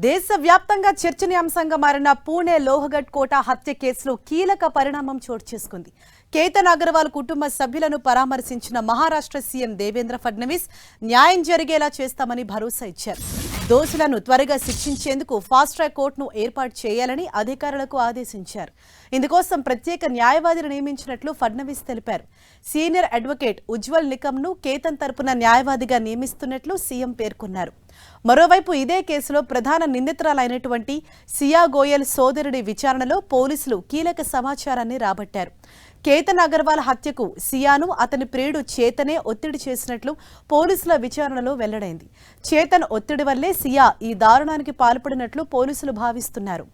దేశవ్యాప్తంగా చర్చనీయాంశంగా మారిన పూణే లోహగఢ్ కోట హత్య కేసులో కీలక పరిణామం చోటు చేసుకుంది. కేతన్ అగర్వాల్ కుటుంబ సభ్యులను పరామర్శించిన మహారాష్ట్ర సీఎం దేవేంద్ర ఫడ్నవీస్ న్యాయం జరిగేలా చేస్తామని భరోసా ఇచ్చారు. దోషులను త్వరగా శిక్షించేందుకు ఫాస్ట్ ట్రాక్ కోర్టును ఏర్పాటు చేయాలని అధికారులకు ఆదేశించారు. ఇందుకోసం ప్రత్యేక న్యాయవాదిని నియమించినట్లు ఫడ్నవీస్ తెలిపారు. సీనియర్ అడ్వకేట్ ఉజ్వల్ నికమ్ను కేతన్ తరపున న్యాయవాదిగా నియమిస్తున్నట్లు సీఎం పేర్కొన్నారు. మరోవైపు ఇదే కేసులో ప్రధాన నిందితురాలైనటువంటి సియా గోయల్ సోదరుడి విచారణలో పోలీసులు కీలక సమాచారాన్ని రాబట్టారు. కేతన్ అగర్వాల్ హత్యకు సియాను అతని ప్రియుడు చేతనే ఒత్తిడి చేసినట్లు పోలీసుల విచారణలో వెల్లడైంది. చేతన్ ఒత్తిడి వల్లే సియా ఈ దారుణానికి పాల్పడినట్లు పోలీసులు భావిస్తున్నారు.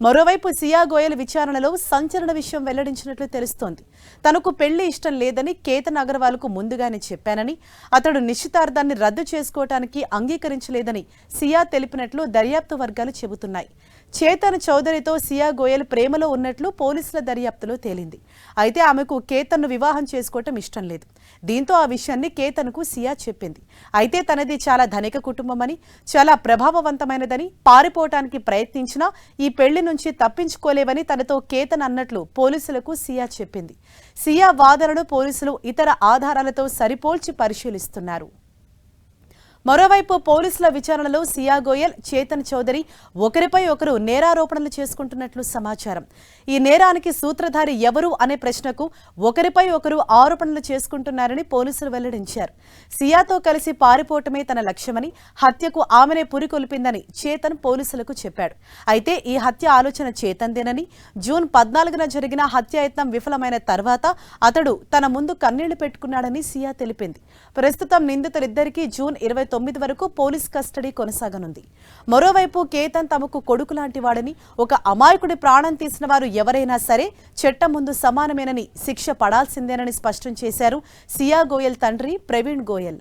మరోవైపు సియా గోయల్ విచారణలో సంచలన విషయం వెల్లడించినట్లు తెలుస్తోంది. తనకు పెళ్లి ఇష్టం లేదని కేతన్ అగర్వాల్కు ముందుగానే చెప్పానని, అతడు నిశ్చితార్థాన్ని రద్దు చేసుకోవటానికి అంగీకరించలేదని సియా తెలిపినట్లు దర్యాప్తు వర్గాలు చెబుతున్నాయి. చేతన్ చౌదరితో సియా గోయల్ ప్రేమలో ఉన్నట్లు పోలీసుల దర్యాప్తులో తేలింది. అయితే ఆమెకు కేతన్ను వివాహం చేసుకోవటం ఇష్టం లేదు. దీంతో ఆ విషయాన్ని కేతన్కు సియా చెప్పింది. అయితే తనది చాలా ధనిక కుటుంబమని, చాలా ప్రభావవంతమైనదని, పారిపోవటానికి ప్రయత్నించినా ఈ పెళ్లి నుంచి తప్పించుకోలేవని తనతో కేతన్ అన్నట్లు పోలీసులకు సియా చెప్పింది. సియా వాదనను పోలీసులు ఇతర ఆధారాలతో సరిపోల్చి పరిశీలిస్తున్నారు. మరోవైపు పోలీసుల విచారణలో సియా గోయల్, చేతన్ చౌదరి ఒకరిపై ఒకరు నేరారోపణలు చేసుకుంటున్నట్లు సమాచారం. ఈ నేరానికి సూత్రధారి ఎవరు అనే ప్రశ్నకు ఒకరిపై ఒకరు ఆరోపణలు చేసుకుంటున్నారని పోలీసులు వెల్లడించారు. సియాతో కలిసి పారిపోవటమే తన లక్ష్యమని, హత్యకు ఆమెనే పురికొల్పిందని చేతన్ పోలీసులకు చెప్పాడు. అయితే ఈ హత్య ఆలోచన చేతందేనని, జూన్ 14న జరిగిన హత్యాయత్నం విఫలమైన తర్వాత అతడు తన ముందు కన్నీళ్లు పెట్టుకున్నాడని సియా తెలిపింది. ప్రస్తుతం నిందితులిద్దరికీ జూన్ 29 వరకు పోలీస్ కస్టడీ కొనసాగనుంది. మరోవైపు కేతన్ తమకు కొడుకు లాంటి వాడని, ఒక అమాయకుడి ప్రాణం తీసిన వారు ఎవరైనా సరే చట్టం ముందు సమానమేనని, శిక్ష పడాల్సిందేనని స్పష్టం చేశారు సియా గోయల్ తండ్రి ప్రవీణ్ గోయల్.